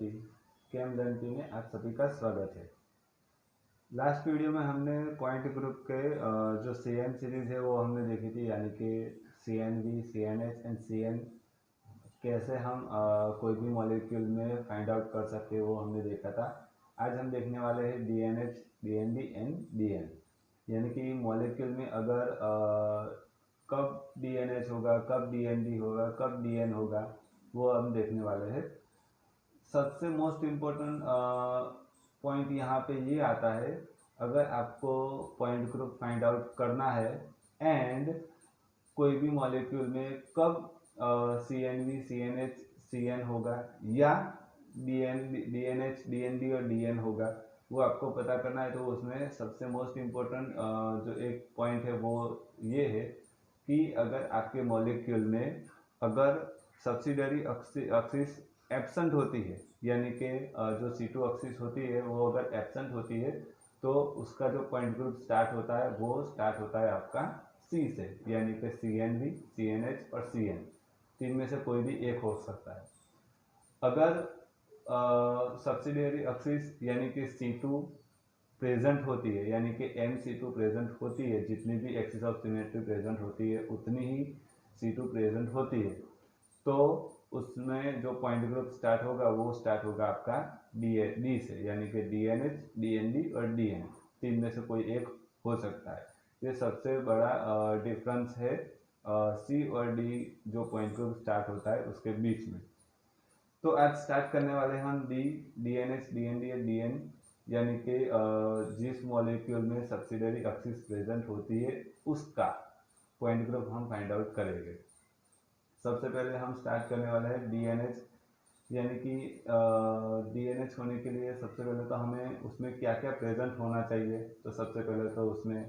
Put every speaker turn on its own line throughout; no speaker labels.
केएमएलएनटी में आप सभी का स्वागत है। लास्ट वीडियो में हमने पॉइंट ग्रुप के जो CN सीरीज है वो हमने देखी थी, यानी कि CNV, CNH एंड CN कैसे हम कोई भी मॉलिक्यूल में फाइंड आउट कर सकते हैं वो हमने देखा था। आज हम देखने वाले हैं DNH, DND एंड DN, यानी कि मॉलिक्यूल में अगर कब DNH होगा, कब DND होगा, कब DN होगा, वो हम देखने वाले हैं। सबसे मोस्ट इम्पोर्टेंट पॉइंट यहाँ पे ये आता है, अगर आपको पॉइंट ग्रुप फाइंड आउट करना है एंड कोई भी मॉलिक्यूल में कब CNV, CNH, CN होगा या DNH, DND और DN होगा, वो आपको पता करना है। तो उसमें सबसे मोस्ट इम्पोर्टेंट जो एक पॉइंट है वो ये है कि अगर आपके मॉलिक्यूल में अगर सब्सिडरी एक्सिस एब्सेंट होती है, यानी कि जो C2 एक्सिस होती है वो अगर एब्सेंट होती है, तो उसका जो पॉइंट ग्रुप स्टार्ट होता है वो स्टार्ट होता है आपका C से, यानी कि CNV, CNH और CN, तीन में से कोई भी एक हो सकता है। अगर सब्सिडरी एक्सिस यानी कि C2 प्रेजेंट होती है, यानी कि MC2 प्रेजेंट होती है, जितनी भी एक्सिस ऑफ सिमेट्री प्रेजेंट होती है उतनी ही C2 प्रेजेंट होती है, तो उसमें जो पॉइंट ग्रुप स्टार्ट होगा वो स्टार्ट होगा आपका D से, यानी कि DNH, DND और DN, तीन में से कोई एक हो सकता है। ये सबसे बड़ा डिफरेंस है C और D जो पॉइंट ग्रुप स्टार्ट होता है उसके बीच में। तो आज स्टार्ट करने वाले हैं हम DNH, DND और DN, यानी कि जिस मॉलिक्यूल में सब्सिडरी एक्सिस प्रेजेंट होती है उसका पॉइंट ग्रुप हम फाइंड आउट करेंगे। सबसे पहले हम स्टार्ट करने वाले हैं DNH, यानी कि DNH होने के लिए सबसे पहले तो हमें उसमें क्या क्या प्रेजेंट होना चाहिए। तो सबसे पहले तो उसमें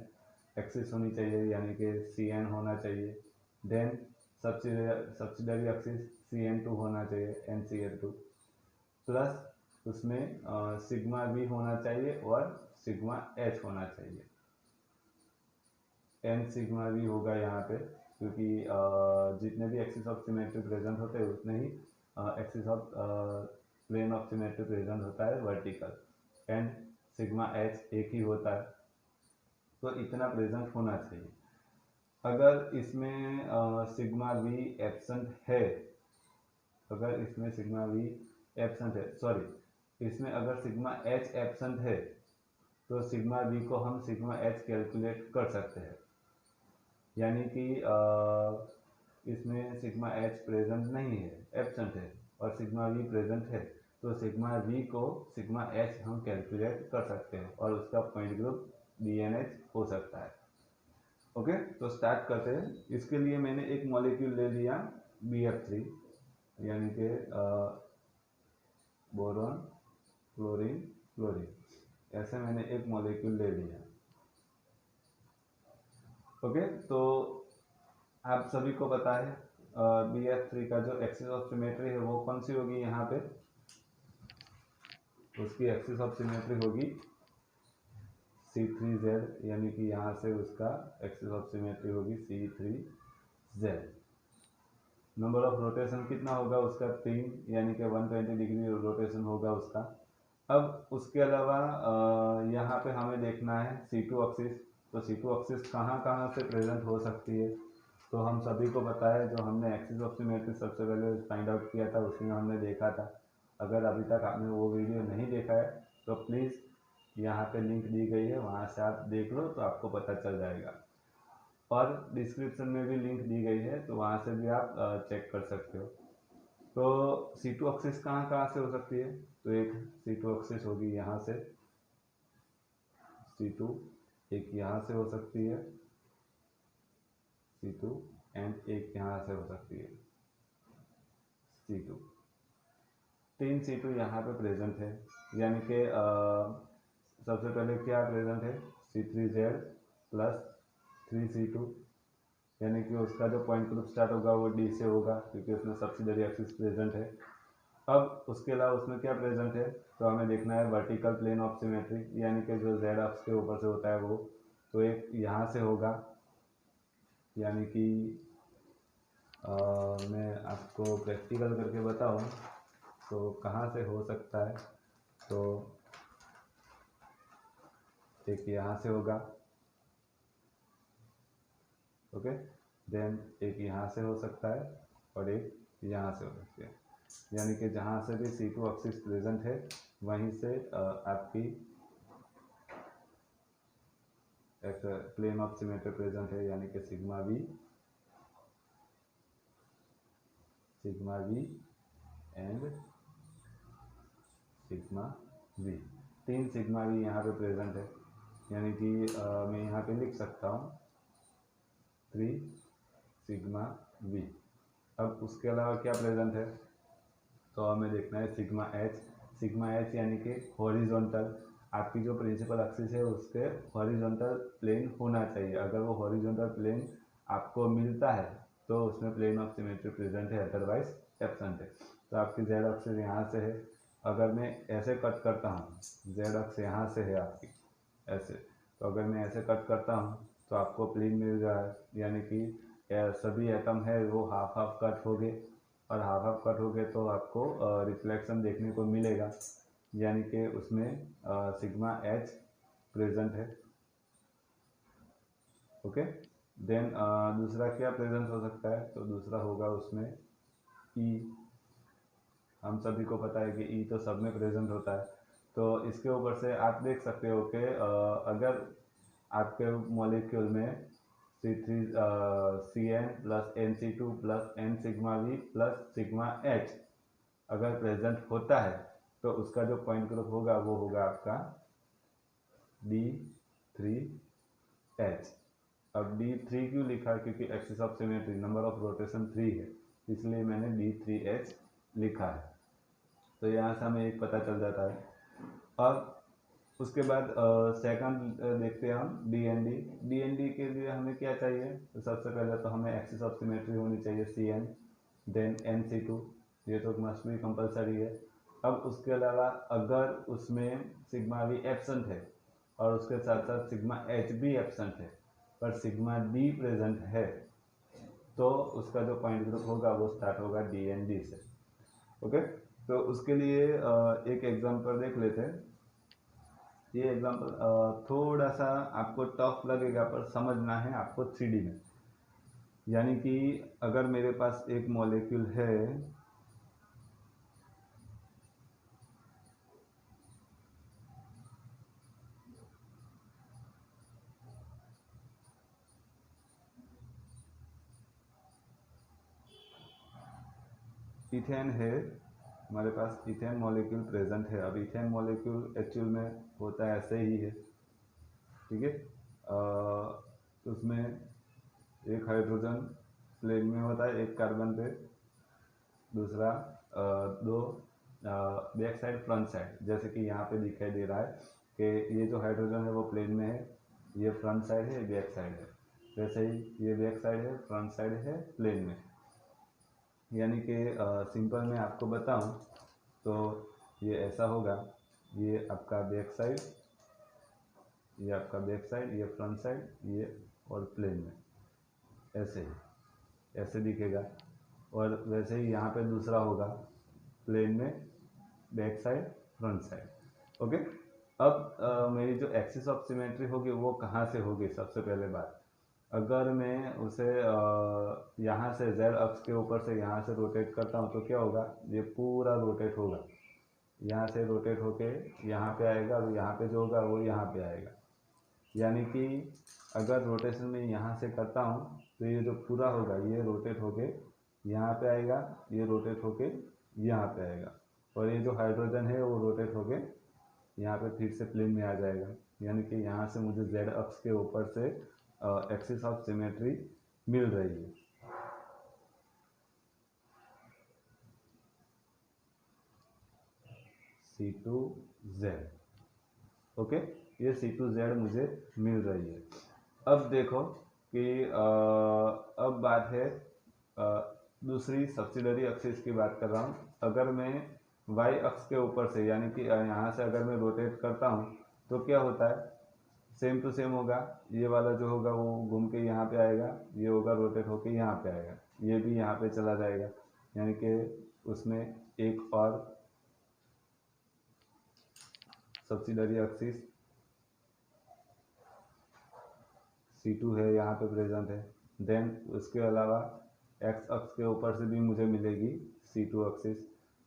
एक्सिस होनी चाहिए, यानी कि CN होना चाहिए। देन सब्सिडरी एक्सिस CN2 होना चाहिए, NCl2, प्लस उसमें सिग्मा V होना चाहिए और सिग्मा H होना चाहिए। N सिग्मा V होगा यहाँ पे, क्योंकि जितने भी एक्सिस ऑफ सिमेट्री प्रेजेंट होते हैं उतने ही axis of plane of symmetry present होता है वर्टिकल, एंड सिग्मा H एक ही होता है, तो इतना प्रेजेंट होना चाहिए। अगर इसमें सिग्मा V एब्सेंट है, अगर इसमें सिग्मा V एब्सेंट है, सॉरी, इसमें अगर सिग्मा H एब्सेंट है तो सिग्मा V को हम सिग्मा H कैलकुलेट कर सकते हैं, यानी कि इसमें सिग्मा H प्रेजेंट नहीं है, एब्सेंट है, और सिग्मा V प्रेजेंट है, तो सिग्मा V को सिग्मा H हम कैलकुलेट कर सकते हैं और उसका पॉइंट ग्रुप DNH हो सकता है। ओके, तो स्टार्ट करते हैं। इसके लिए मैंने एक मॉलिक्यूल ले लिया BF3, यानी कि बोरॉन, क्लोरीन, क्लोरीन, ऐसे मैंने एक मॉलिक्यूल ले लिया। ओके, तो आप सभी को पता है BF3 का जो एक्सिस ऑफ सिमेट्री है वो कौन सी होगी, यहाँ पे उसकी एक्सिस ऑफ सिमेट्री होगी C3Z, यानी कि यहाँ से उसका एक्सिस ऑफ सिमेट्री होगी C3Z। नंबर ऑफ रोटेशन कितना होगा उसका, 3, यानी कि 120 डिग्री रोटेशन होगा उसका। अब उसके अलावा यहाँ पे हमें देखना है C2 एक्सिस, तो C2 एक्सिस कहाँ कहाँ से प्रेजेंट हो सकती है। तो हम सभी को पता है, जो हमने एक्सिस ऑफ सिमेट्री सबसे पहले फाइंड आउट किया था उसमें हमने देखा था। अगर अभी तक आपने वो वीडियो नहीं देखा है तो प्लीज़ यहाँ पे लिंक दी गई है, वहाँ से आप देख लो तो आपको पता चल जाएगा, और डिस्क्रिप्शन में भी लिंक दी गई है तो वहाँ से भी आप चेक कर सकते हो। तो C2 एक्सिस कहाँ कहाँ से हो सकती है, तो एक C2 एक्सिस होगी यहाँ से, C2 एक यहाँ से हो सकती है C2, एंड एक यहाँ से हो सकती है C2। 3 C2 यहाँ पे प्रेजेंट है, यानी कि सबसे पहले क्या प्रेजेंट है, C3Z प्लस 3C2, यानी कि उसका जो पॉइंट ग्रुप स्टार्ट होगा वो D से होगा, क्योंकि उसमें सब्सिडरी एक्सिस प्रेजेंट है। अब उसके अलावा उसमें क्या प्रेजेंट है, तो हमें देखना है वर्टिकल प्लेन ऑफ सिमेट्री, यानी कि जो Z अक्ष के ऊपर से होता है वो, तो एक यहाँ से होगा, यानी कि मैं आपको प्रैक्टिकल करके बताऊँ तो कहाँ से हो सकता है, तो एक यहाँ से होगा, ओके, देन एक यहाँ से हो सकता है और एक यहाँ से हो सकती है। यानी कि जहाँ से भी C2 एक्सिस प्रेजेंट है वहीं से आपकी एक प्लेन ऑफ सिमेट्री प्रेजेंट है, यानी कि sigma we and sigma we, 3 sigma we यहाँ पे प्रेजेंट है। यानी कि मैं यहाँ पे लिख सकता हूँ 3 सिग्मा वी। अब उसके अलावा क्या प्रेजेंट है, तो हमें देखना है सिग्मा एच यानी कि हॉरिजॉन्टल, आपकी जो प्रिंसिपल एक्सिस है उसके हॉरिजॉन्टल प्लेन होना चाहिए। अगर वो हॉरिजॉन्टल प्लेन आपको मिलता है तो उसमें प्लेन ऑफ सिमेट्री प्रेजेंट है, अदरवाइज एब्सेंट है। तो आपकी जेड एक्सिस यहाँ से है, अगर मैं ऐसे कट करता हूँ, जेड एक्सिस यहाँ से है आपकी ऐसे, तो अगर मैं ऐसे कट करता हूँ तो आपको प्लेन मिल रहा है, यानी कि सभी एटम है वो हाफ हाफ कट हो गए, और हाफ हाफ कट हो गए तो आपको रिफ्लेक्शन देखने को मिलेगा, यानी कि उसमें सिग्मा एच प्रेजेंट है, ओके। देन दूसरा क्या प्रेजेंट हो सकता है, तो दूसरा होगा उसमें ई। हम सभी को पता है कि ई तो सब में प्रेजेंट होता है। तो इसके ऊपर से आप देख सकते हो कि अगर आपके मॉलिक्यूल में CN plus NC2 plus N sigma we plus sigma H अगर प्रेजेंट होता है तो उसका जो पॉइंट ग्रुप होगा वो होगा आपका D3H। अब D3 क्यों लिखा, क्योंकि axis of symmetry number of rotation 3 है, इसलिए मैंने D3H लिखा है। तो यहाँ से हमें एक पता चल जाता है। अब उसके बाद सेकंड देखते हैं हम DND के लिए हमें क्या चाहिए, तो सबसे पहले तो हमें एक्सिस ऑफ सिमेट्री होनी चाहिए CN, देन NC2, ये तो मस्ट भी कंपलसरी है। अब उसके अलावा अगर उसमें सिग्मा वी एब्सेंट है और उसके साथ साथ सिग्मा एच भी एब्सेंट है पर सिग्मा डी प्रेजेंट है, तो उसका जो पॉइंट ग्रुप होगा वो स्टार्ट होगा DND से, ओके। तो उसके लिए एक एग्जांपल देख लेते हैं। ये एग्जांपल थोड़ा सा आपको टफ लगेगा पर समझना है आपको 3D में। यानी कि अगर मेरे पास एक मॉलिक्यूल है, इथेन है, हमारे पास इथेन मॉलिक्यूल प्रेजेंट है। अब इथेन मॉलिक्यूल एक्चुअल में होता है ऐसे ही है, ठीक है। उसमें एक हाइड्रोजन प्लेन में होता है, एक कार्बन पे, दूसरा दो बैक साइड फ्रंट साइड, जैसे कि यहाँ पे दिखाई दे रहा है कि ये जो हाइड्रोजन है वो प्लेन में है, ये फ्रंट साइड है, बैक साइड है। वैसे ही ये बैक साइड है, फ्रंट साइड है प्लेन में। यानी कि सिंपल मैं आपको बताऊं तो ये ऐसा होगा, ये आपका बैक साइड, ये आपका बैक साइड, ये फ्रंट साइड, ये और प्लेन में ऐसे ही ऐसे दिखेगा। और वैसे ही यहाँ पे दूसरा होगा प्लेन में, back side, front side, okay. अब मेरी जो एक्सिस ऑफ सिमेट्री होगी वो कहाँ से होगी, सबसे पहले बात, अगर मैं उसे यहाँ से जेड अक्ष के ऊपर से यहाँ से रोटेट करता हूँ तो क्या होगा, ये पूरा रोटेट होगा, यहाँ से रोटेट होके यहाँ पे आएगा, और यहाँ पे जो होगा वो यहाँ पे आएगा। यानी कि अगर रोटेशन में यहाँ से करता हूँ तो ये जो पूरा होगा ये रोटेट होके यहाँ पे आएगा, ये रोटेट होके यहाँ पे आएगा, और ये जो हाइड्रोजन है वो रोटेट होके यहाँ पे फिर से प्लेन में आ जाएगा। यानी कि यहाँ से मुझे जेड अक्ष के ऊपर से एक्सिस ऑफ सिमेट्री मिल रही है। C2Z, ओके, ये C2Z मुझे मिल रही है। अब देखो कि अब बात है दूसरी सब्सिडरी एक्सिस की बात कर रहा हूँ। अगर मैं y अक्ष के ऊपर से, यानी कि यहाँ से अगर मैं रोटेट करता हूँ तो क्या होता है, सेम टू सेम होगा, ये वाला जो होगा वो घूम के यहाँ पे आएगा, ये होगा रोटेट होके यहाँ पे आएगा, ये भी यहाँ पे चला जाएगा। यानी कि उसमें एक और सब्सिडरी एक्सिस C2 है, यहाँ पे प्रेजेंट है। देन उसके अलावा एक्स अक्ष के ऊपर से भी मुझे मिलेगी C2 एक्सिस,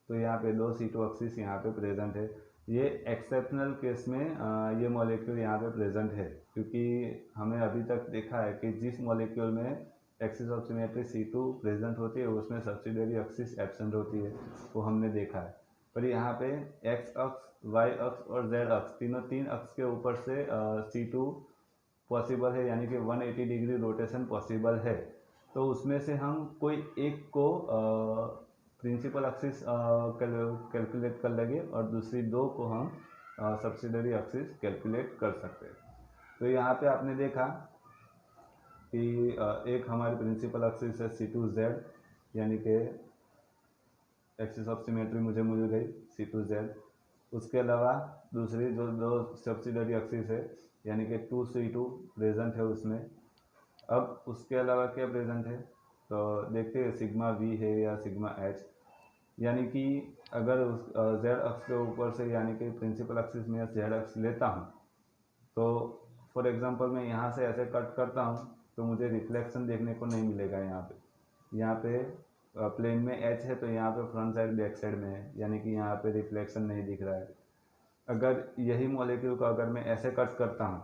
तो यहाँ पे दो C2 एक्सिस यहाँ पे प्रेजेंट है। ये एक्सेप्शनल केस में ये मॉलिक्यूल यहाँ पे प्रेजेंट है, क्योंकि हमें अभी तक देखा है कि जिस मॉलिक्यूल में axis of symmetry C2 present होती है उसमें सब्सिडरी एक्सिस एब्सेंट होती है, वो हमने देखा है। पर यहाँ पे एक्स अक्ष, वाई अक्ष और जेड अक्ष तीन अक्ष के ऊपर से C2 पॉसिबल है, यानी कि 180 डिग्री रोटेशन पॉसिबल है। तो उसमें से हम कोई एक को प्रिंसिपल एक्सिस कैलकुलेट कर लेंगे और दूसरी दो को हम सब्सिडरी एक्सिस कैलकुलेट कर सकते हैं। तो यहाँ पे आपने देखा कि एक हमारी प्रिंसिपल एक्सिस है C2Z, यानी कि एक्सिस ऑफ सिमेट्री मुझे मिल गई C2Z। उसके अलावा दूसरी जो दो सब्सिडरी एक्सिस है, यानी कि 2C2 प्रेजेंट है उसमें। अब उसके अलावा क्या प्रेजेंट है, तो देखते हैं सिग्मा V है या सिग्मा H। यानी कि अगर उस Z अक्ष के ऊपर से, यानी कि प्रिंसिपल एक्सिस में Z अक्ष लेता हूँ, तो फॉर एग्जांपल मैं यहाँ से ऐसे कट करता हूँ तो मुझे रिफ्लेक्शन देखने को नहीं मिलेगा। यहाँ पे प्लेन में H है, तो यहाँ पे फ्रंट साइड बैक साइड में है, यानी कि यहाँ पे रिफ्लेक्शन नहीं दिख रहा है। अगर यही मॉलिक्यूल को अगर मैं ऐसे कट करता हूँ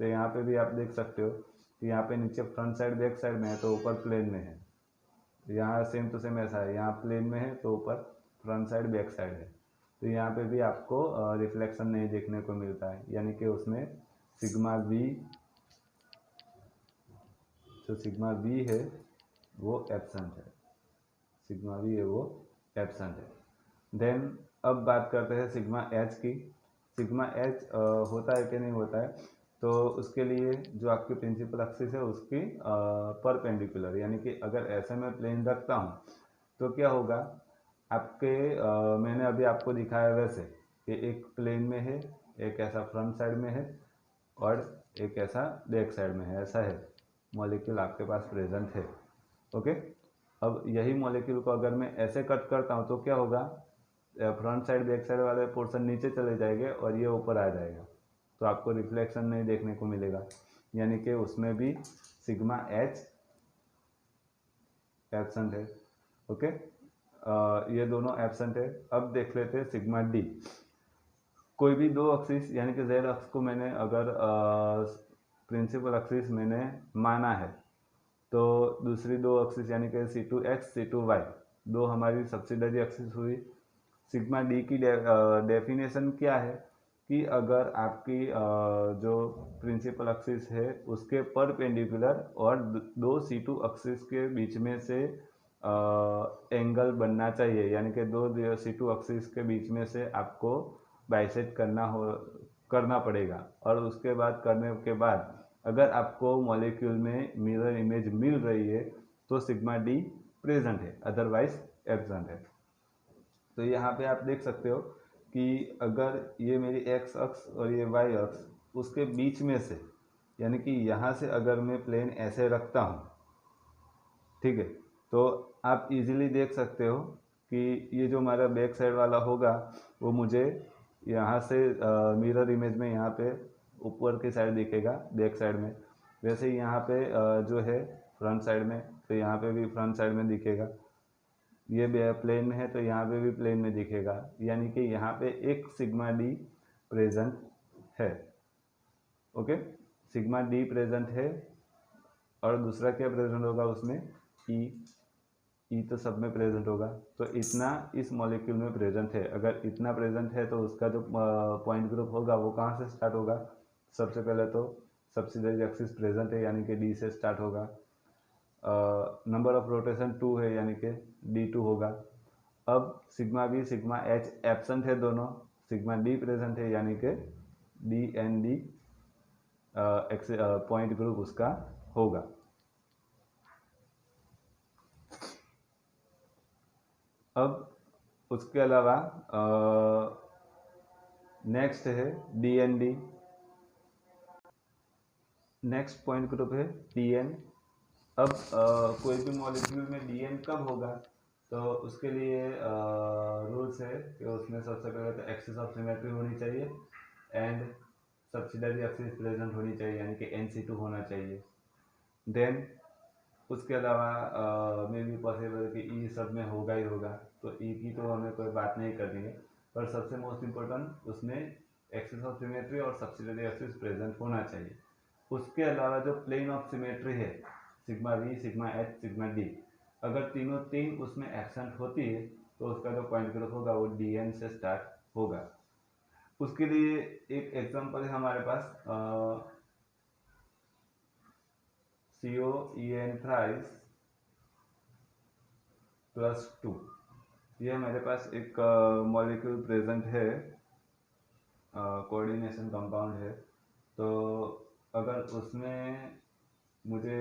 तो यहाँ पे भी आप देख सकते हो कि यहाँ पे नीचे फ्रंट साइड बैक साइड में है तो ऊपर प्लेन में है। यहाँ सेम टू सेम ऐसा है, यहाँ प्लेन में है तो ऊपर फ्रंट साइड बैक साइड है, तो यहाँ पे भी आपको रिफ्लेक्शन नहीं देखने को मिलता है, यानी कि उसमें सिग्मा V, जो सिग्मा V है वो एब्सेंट है, सिग्मा V है वो एब्सेंट है। देन अब बात करते हैं सिग्मा H की। सिग्मा H होता है कि नहीं होता है, तो उसके लिए जो आपकी प्रिंसिपल एक्सिस है उसकी परपेंडिकुलर, यानी कि अगर ऐसे में प्लेन रखता हूँ तो क्या होगा आपके मैंने अभी आपको दिखाया वैसे कि एक प्लेन में है, एक ऐसा फ्रंट साइड में है और एक ऐसा बैक साइड में है, ऐसा है मॉलिक्यूल आपके पास प्रेजेंट है। ओके, अब यही मॉलिक्यूल को अगर मैं ऐसे कट करता हूँ तो क्या होगा, फ्रंट साइड बैक साइड वाले पोर्शन नीचे चले जाएंगे और ये ऊपर आ जाएगा, तो आपको रिफ्लेक्शन नहीं देखने को मिलेगा, यानी कि उसमें भी सिग्मा H एब्सेंट है। ओके, ये दोनों एब्सेंट है। अब देख लेते हैं सिग्मा D। कोई भी दो एक्सिस, यानी कि Z अक्ष को मैंने अगर प्रिंसिपल एक्सिस मैंने माना है, तो दूसरी दो एक्सिस यानी कि C2X C2Y दो हमारी सब्सिडरी एक्सिस हुई। सिग्मा D की डेफिनेशन क्या है कि अगर आपकी जो प्रिंसिपल एक्सिस है उसके परपेंडिकुलर और दो C2 एक्सिस के बीच में से एंगल बनना चाहिए, यानी कि दो C2 एक्सिस के बीच में से आपको बाइसेक्ट करना पड़ेगा, और उसके बाद करने के बाद अगर आपको मॉलिक्यूल में मिरर इमेज मिल रही है तो सिग्मा D प्रेजेंट है, अदरवाइज एब्सेंट है। तो यहाँ पे आप देख सकते हो कि अगर ये मेरी एक्स अक्ष और ये वाई अक्ष, उसके बीच में से, यानी कि यहाँ से अगर मैं प्लेन ऐसे रखता हूँ, ठीक है, तो आप इजीली देख सकते हो कि ये जो हमारा बैक साइड वाला होगा वो मुझे यहाँ से मिरर इमेज में यहाँ पे ऊपर की साइड दिखेगा बैक साइड में, वैसे ही यहाँ पे जो है फ्रंट साइड में, तो यहाँ पे भी फ्रंट साइड में दिखेगा। ये प्लेन में है तो यहाँ पे भी प्लेन में दिखेगा, यानी कि यहाँ पे एक सिग्मा D प्रेजेंट है। ओके, सिग्मा D प्रेजेंट है, और दूसरा क्या प्रेजेंट होगा उसमें, ई तो सब में प्रेजेंट होगा, तो इतना इस मॉलिक्यूल में प्रेजेंट है। अगर इतना प्रेजेंट है तो उसका जो पॉइंट ग्रुप होगा वो कहाँ से स्टार्ट होगा, सबसे पहले तो सब्सिडरी एक्सिस प्रेजेंट है, यानी कि D से स्टार्ट होगा। नंबर ऑफ रोटेशन 2 है, यानी कि D2 होगा। अब sigma V sigma H absent है दोनों, सिग्मा D प्रेजेंट है, यानी कि D and D point group उसका होगा। अब उसके अलावा नेक्स्ट है DND, नेक्स्ट पॉइंट ग्रुप है DN। अब कोई भी मॉलिक्यूल में DN कब होगा, तो उसके लिए रूल्स है कि उसमें सबसे पहले तो एक्सिस ऑफ सिमेट्री होनी चाहिए, एंड सब्सिडरी एक्सिस प्रेजेंट होनी चाहिए, यानी कि NC2 होना चाहिए। देन उसके अलावा मे बी पॉसिबल कि ई सब में होगा ही होगा, तो ई की तो हमें कोई बात नहीं करनी है, पर सबसे मोस्ट इम्पोर्टेंट उसमें एक्सिस ऑफ सिमेट्री और सब्सिडरी एक्सिस प्रेजेंट होना चाहिए। उसके अलावा जो प्लेन ऑफ सिमेट्री है, sigma we, sigma H, sigma D, अगर तीन उसमें एब्सेंट होती है तो उसका जो पॉइंट ग्रुप होगा वो DN से स्टार्ट होगा। उसके लिए एक एग्जांपल है हमारे पास, COEN थ्राइस +2, ये हमारे पास एक मॉलिक्यूल प्रेजेंट है, कोऑर्डिनेशन कंपाउंड है। तो अगर उसमें मुझे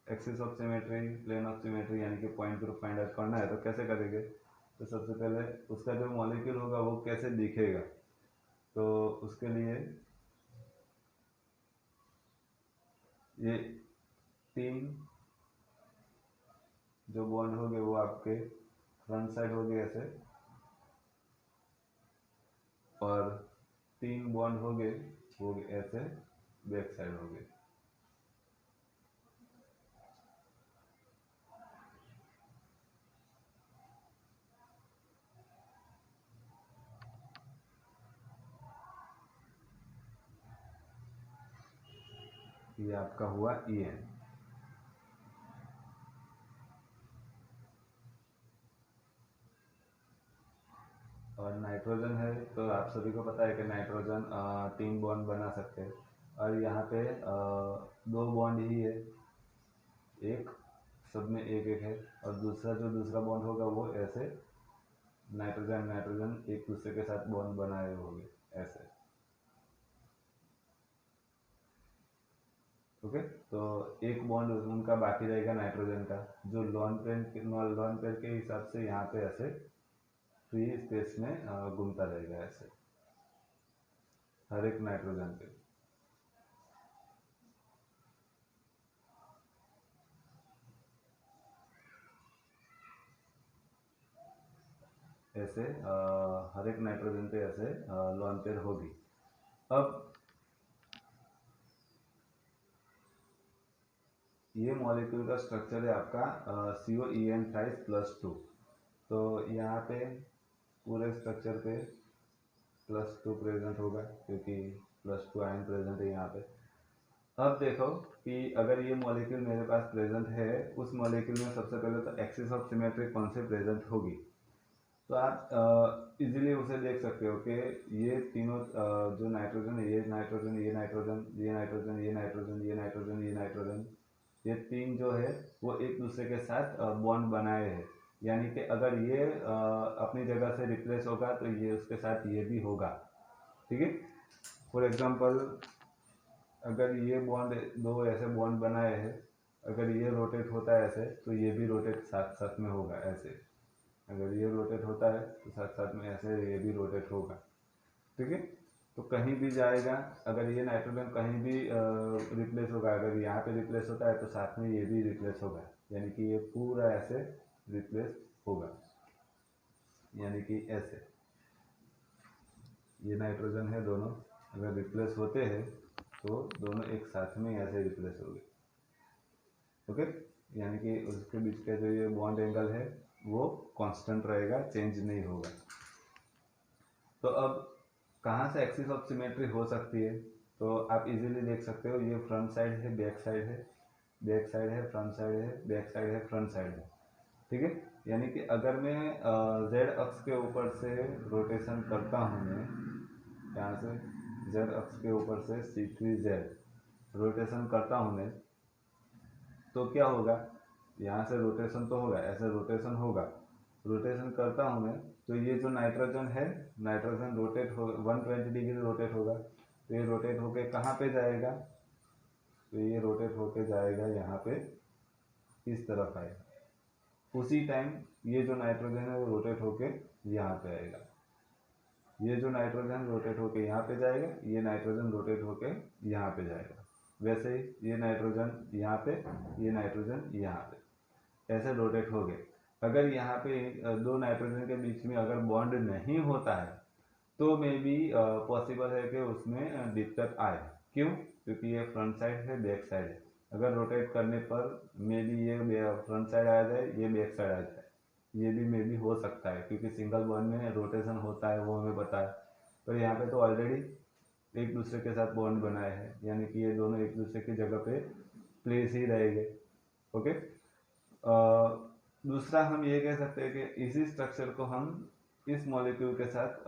axis of symmetry, plane of symmetry यानी कि पॉइंट ग्रुप फाइंड आउट करना है तो कैसे करेंगे? तो सबसे पहले उसका जो मॉलिक्यूल होगा वो कैसे दिखेगा, तो उसके लिए ये 3 जो बॉन्ड होंगे वो आपके फ्रंट साइड हो गए ऐसे, और 3 बॉन्ड हो गए वो ऐसे बैक साइड हो गए। ये आपका हुआ EN। और नाइट्रोजन है तो आप सभी को पता है कि नाइट्रोजन 3 बॉन्ड बना सकते हैं, और यहाँ पे 2 बॉन्ड ही है, एक सब में एक एक है, और दूसरा बॉन्ड होगा वो ऐसे नाइट्रोजन नाइट्रोजन एक दूसरे के साथ बॉन्ड बनाए होंगे ऐसे। ओके, तो एक बॉन्ड उनका बाकी रहेगा नाइट्रोजन का, जो लॉन पेयर के हिसाब से यहाँ पे ऐसे फ्री स्पेस में घूमता रहेगा ऐसे हर एक नाइट्रोजन पे। ऐसे हर एक नाइट्रोजन पे ऐसे लॉन पेयर होगी। अब ये मॉलिक्यूल का स्ट्रक्चर है आपका COEN थ्राइस +2। तो यहाँ पे पूरे स्ट्रक्चर पे +2 प्रेजेंट होगा क्योंकि +2 आयन प्रेजेंट है यहाँ पे। अब देखो कि अगर ये मॉलिक्यूल मेरे पास प्रेजेंट है, उस मॉलिक्यूल में सबसे पहले तो एक्सिस ऑफ सिमेट्री कौन से प्रेजेंट होगी, तो आप इजीली उसे देख सकते हो कि ये तीनों जो नाइट्रोजन है, ये नाइट्रोजन, ये नाइट्रोजन, ये नाइट्रोजन, ये नाइट्रोजन, ये नाइट्रोजन, ये नाइट्रोजन, ये 3 जो है वो एक दूसरे के साथ बॉन्ड बनाए हैं, यानी कि अगर ये अपनी जगह से रिप्लेस होगा तो ये उसके साथ ये भी होगा। ठीक है, फॉर एग्जांपल अगर ये बॉन्ड 2 ऐसे बॉन्ड बनाए हैं, अगर ये रोटेट होता है ऐसे तो ये भी रोटेट साथ साथ में होगा ऐसे, अगर ये रोटेट होता है तो साथ साथ में ऐसे ये भी रोटेट होगा। ठीक है, तो कहीं भी जाएगा, अगर ये नाइट्रोजन कहीं भी रिप्लेस होगा, अगर यहाँ पे रिप्लेस होता है तो साथ में ये भी रिप्लेस होगा, यानी कि ये पूरा ऐसे रिप्लेस होगा, यानी कि ऐसे ये नाइट्रोजन है, दोनों अगर रिप्लेस होते हैं तो दोनों एक साथ में ऐसे रिप्लेस हो गए। ओके, यानी कि उसके बीच का जो ये बॉन्ड एंगल है वो कांस्टेंट रहेगा, चेंज नहीं होगा। तो अब कहाँ से एक्सिस ऑफ सिमेट्री हो सकती है, तो आप इजीली देख सकते हो, ये फ्रंट साइड है, बैक साइड है, बैक साइड है, फ्रंट साइड है, बैक साइड है, फ्रंट साइड है। ठीक है, यानी कि अगर मैं जेड अक्ष के ऊपर से रोटेशन करता हूँ, मैं यहाँ से जेड अक्ष के ऊपर से C3Z रोटेशन करता हूँ मैं, तो क्या होगा, यहाँ से रोटेशन तो होगा, ऐसे रोटेशन होगा, रोटेशन करता हूँ मैं, तो ये जो नाइट्रोजन है, नाइट्रोजन रोटेट हो 120 डिग्री रोटेट होगा, तो ये रोटेट होके कहाँ पे जाएगा, तो ये रोटेट होके जाएगा यहाँ पे इस तरफ आएगा। उसी टाइम ये जो नाइट्रोजन है वो रोटेट होके यहाँ पे आएगा, ये जो नाइट्रोजन रोटेट होके यहाँ पे जाएगा, ये नाइट्रोजन रोटेट होके यहाँ पे जाएगा, वैसे ही ये नाइट्रोजन यहाँ पे, ये नाइट्रोजन यहाँ पे, ऐसे रोटेट हो गए। अगर यहाँ पे 2 नाइट्रोजन के बीच में अगर बॉन्ड नहीं होता है तो मे बी पॉसिबल है कि उसमें दिक्कत आए। क्यों? क्योंकि ये फ्रंट साइड है, बैक साइड है। अगर रोटेट करने पर मे बी ये फ्रंट साइड आ जाए, ये बैक साइड आ जाए, ये भी मे बी हो सकता है, क्योंकि सिंगल बॉन्ड में रोटेशन होता है, वो हमें पता है। पर यहाँ पे तो ऑलरेडी एक दूसरे के साथ बॉन्ड बनाए हैं, यानी कि ये दोनों एक दूसरे की जगह पे प्लेस ही रहेंगे। ओके। दूसरा हम ये कह सकते हैं कि इसी स्ट्रक्चर को हम इस मॉलिक्यूल के साथ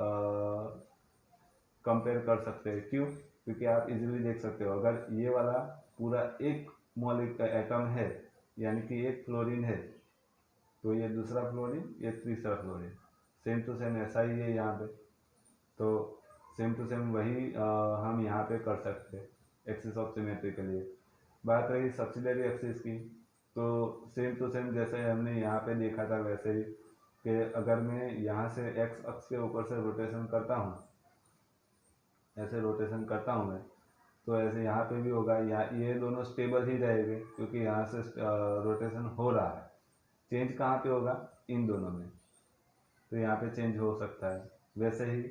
कंपेयर कर सकते हैं। क्यों? क्योंकि आप इजीली देख सकते हो, अगर ये वाला पूरा एक मॉलिक्यूल एटम है, यानी कि एक फ्लोरीन है, तो ये दूसरा फ्लोरीन, ये तीसरा फ्लोरीन, सेम टू सेम ऐसा ही है यहाँ पे। तो सेम टू सेम वही हम यहाँ पे कर सकते हैं एक्सिस ऑफ सिमेट्री के लिए। बात रही सब्सिडियरी एक्सिस की, तो सेम टू सेम जैसे हमने यहाँ पे देखा था वैसे ही, कि अगर मैं यहाँ से एक्स अक्ष के ऊपर से रोटेशन करता हूँ, ऐसे रोटेशन करता हूँ मैं, तो ऐसे यहाँ पे भी होगा। यहाँ ये दोनों स्टेबल ही रहेंगे, क्योंकि यहाँ से रोटेशन हो रहा है। चेंज कहाँ पे होगा? इन दोनों में। तो यहाँ पे चेंज हो सकता है। वैसे ही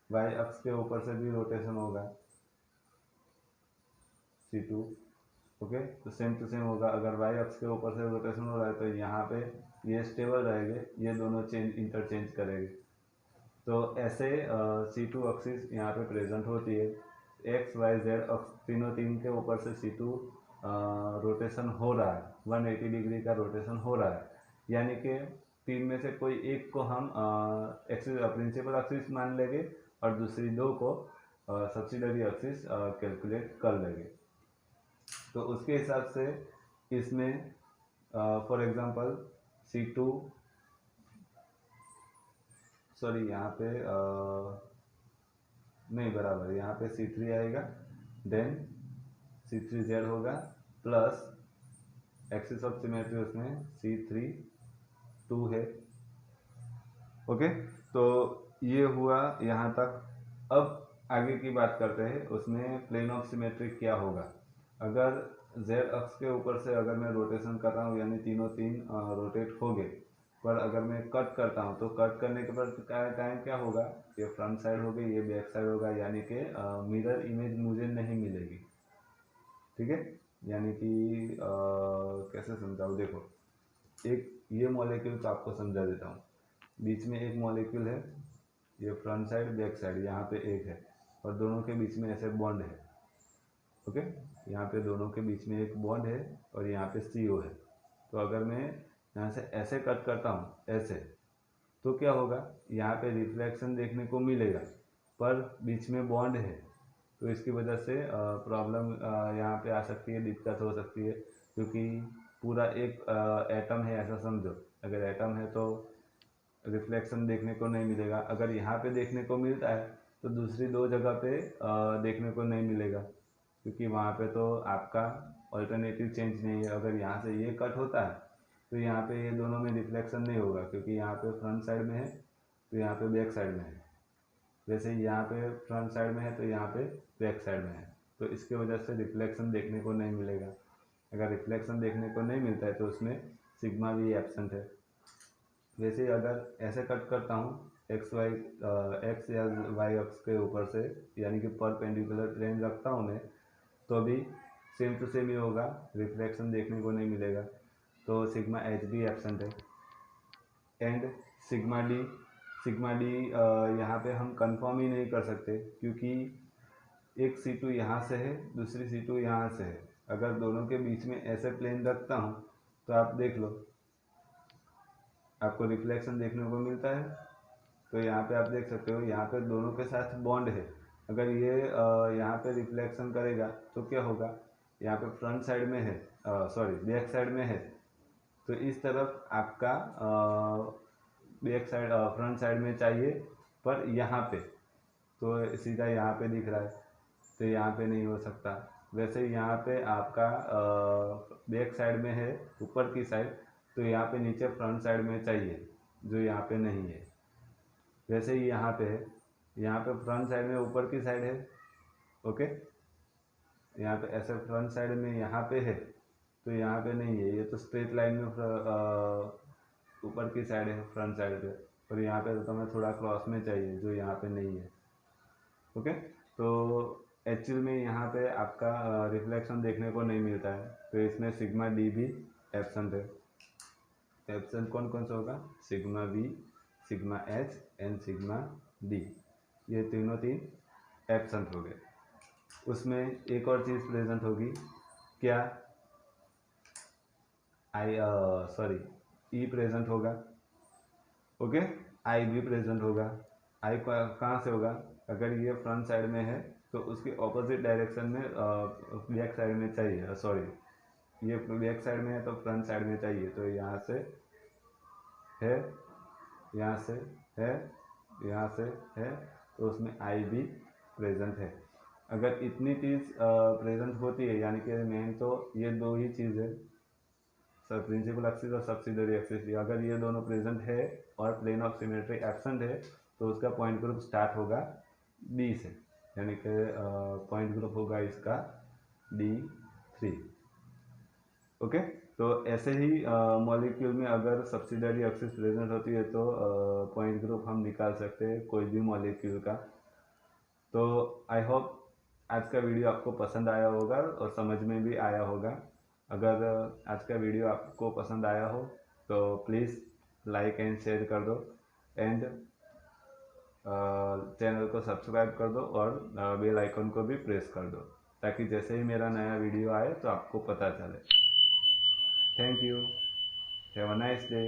वाई अक्ष के ऊपर से भी रोटेशन होगा, C2। ओके, तो सेम टू सेम होगा। अगर वाई अक्ष के ऊपर से रोटेशन हो रहा है, तो यहाँ पे ये स्टेबल रहेंगे, ये दोनों चेंज इंटरचेंज करेंगे। तो ऐसे C2 एक्सिस यहाँ पे प्रेजेंट होती है। एक्स वाई जेड अक्ष तीन के ऊपर से C2 रोटेशन हो रहा है, 180 डिग्री का रोटेशन हो रहा है। यानी कि तीन में से कोई एक को हम एक्सिस प्रिंसिपल एक्सिस मान लेंगे, और दूसरी दो को सब्सिडियरी एक्सिस कैलकुलेट कर लेंगे। तो उसके हिसाब से इसमें फॉर एग्जांपल C2, सॉरी यहाँ पे नहीं बराबर, यहाँ पे C3 आएगा, देन C3Z होगा, प्लस एक्सिस ऑफ सिमेट्री उसमें C3 2 है। ओके, तो ये हुआ यहाँ तक। अब आगे की बात करते हैं, उसमें प्लेन ऑफ सिमेट्री क्या होगा। अगर z अक्ष के ऊपर से अगर मैं रोटेशन कर रहा हूँ, यानी तीनों तीन रोटेट हो गए, पर अगर मैं कट करता हूँ, तो कट करने के बाद टाइम क्या होगा? ये फ्रंट साइड हो गई, ये बैक साइड होगा, यानी कि मिरर इमेज मुझे नहीं मिलेगी। ठीक है, यानी कि कैसे समझाऊँ? देखो, एक ये मॉलिक्यूल तो आपको समझा देता हूँ। बीच में एक मॉलिक्यूल है, ये फ्रंट साइड बैक साइड यहाँ पे एक है, और दोनों के बीच में ऐसे बॉन्ड है। ओके, यहाँ पे दोनों के बीच में एक बॉन्ड है, और यहाँ पे CO है। तो अगर मैं यहाँ से ऐसे कट करता हूँ, ऐसे, तो क्या होगा? यहाँ पे रिफ्लेक्शन देखने को मिलेगा, पर बीच में बॉन्ड है, तो इसकी वजह से प्रॉब्लम यहाँ पे आ सकती है, दिक्कत हो सकती है। क्योंकि पूरा एक एटम है ऐसा समझो, अगर एटम है तो रिफ्लेक्शन देखने को नहीं मिलेगा। अगर यहाँ पे देखने को मिलता है, तो दूसरी दो जगह पे देखने को नहीं मिलेगा, क्योंकि वहाँ पे तो आपका ऑल्टरनेटिव चेंज नहीं है। अगर यहाँ से ये कट होता है, तो यहाँ पे ये दोनों में रिफ्लेक्शन नहीं होगा, क्योंकि यहाँ पे फ्रंट साइड में है, तो यहाँ पे बैक साइड में है। वैसे यहाँ पे फ्रंट साइड में है, तो यहाँ पे बैक साइड में है, तो इसके वजह से रिफ्लेक्शन देखने को नहीं मिलेगा। अगर रिफ्लेक्शन देखने को नहीं मिलता है, तो उसमें सिग्मा भी एब्सेंट है। वैसे अगर ऐसे कट करता हूँ, एक्स या वाई अक्ष के ऊपर से, यानी कि परपेंडिकुलर प्लेन रखता हूँ मैं, तो भी सेम टू सेम ही होगा, रिफ्लेक्शन देखने को नहीं मिलेगा। तो सिग्मा एच भी एब्सेंट है। एंड सिग्मा डी यहाँ पे हम कंफर्म ही नहीं कर सकते, क्योंकि एक C2 यहाँ से है, दूसरी C2 यहाँ से है। अगर दोनों के बीच में ऐसे प्लेन रखता हूँ, तो आप देख लो, आपको रिफ्लेक्शन देखने को मिलता है। तो यहाँ पे आप देख सकते हो, यहाँ पे दोनों के साथ बॉन्ड है। अगर ये यहाँ पे रिफ्लेक्शन करेगा, तो क्या होगा? यहाँ पे फ्रंट साइड में है, सॉरी बैक साइड में है, तो इस तरफ आपका बैक साइड फ्रंट साइड में चाहिए, पर यहाँ पे तो सीधा यहाँ पे दिख रहा है, तो यहाँ पे नहीं हो सकता। वैसे यहाँ पे आपका बैक साइड में है, ऊपर की साइड, तो यहाँ पे नीचे फ्रंट साइड में चाहिए, जो यहाँ पे नहीं है। वैसे ही यहाँ पे है, यहाँ पे फ्रंट साइड में ऊपर की साइड है। ओके, यहाँ पे ऐसे फ्रंट साइड में यहाँ पे है, तो यहाँ पे नहीं है। ये तो स्ट्रेट लाइन में ऊपर की साइड है, फ्रंट साइड पे, और यहाँ पे तो हमें थोड़ा क्रॉस में चाहिए, जो यहाँ पे नहीं है। ओके, तो एक्चुअल में यहाँ पे आपका रिफ्लेक्शन देखने को नहीं मिलता है, तो इसमें सिग्मा डी भी एब्सेंट है। एब्सेंट कौन कौन सा होगा? Sigma we, sigma H and sigma D, ये तीनों तीन एब्सेंट हो गए। उसमें एक और चीज़ प्रेजेंट होगी, क्या? ई प्रेजेंट होगा। ओके, आई भी प्रेजेंट होगा। आई कहाँ से होगा? अगर ये फ्रंट साइड में है तो उसके ऑपोजिट डायरेक्शन में बैक साइड में चाहिए, ये बैक साइड में है तो फ्रंट साइड में चाहिए, तो यहाँ से है, यहाँ से है, यहाँ से है, तो उसमें आई भी प्रेजेंट है। अगर इतनी चीज़ प्रेजेंट होती है, यानी कि मेन तो ये दो ही चीज़ है, सर प्रिंसिपल एक्सिस और सब्सिडरी एक्सिस, अगर ये दोनों प्रेजेंट है और प्लेन ऑफ सिमेट्री एब्सेंट है तो उसका पॉइंट ग्रुप स्टार्ट होगा डी से, यानी कि पॉइंट ग्रुप होगा इसका D3। ओके, तो ऐसे ही मॉलिक्यूल में अगर सब्सिडरी एक्सिस प्रेजेंट होती है तो पॉइंट ग्रुप हम निकाल सकते हैं कोई भी मॉलिक्यूल का। तो आई होप आज का वीडियो आपको पसंद आया होगा और समझ में भी आया होगा। अगर आज का वीडियो आपको पसंद आया हो तो प्लीज़ लाइक एंड शेयर कर दो, एंड चैनल को सब्सक्राइब कर दो और बेल आइकन को भी प्रेस कर दो, ताकि जैसे ही मेरा नया वीडियो आए तो आपको पता चले। Thank you, have a nice day.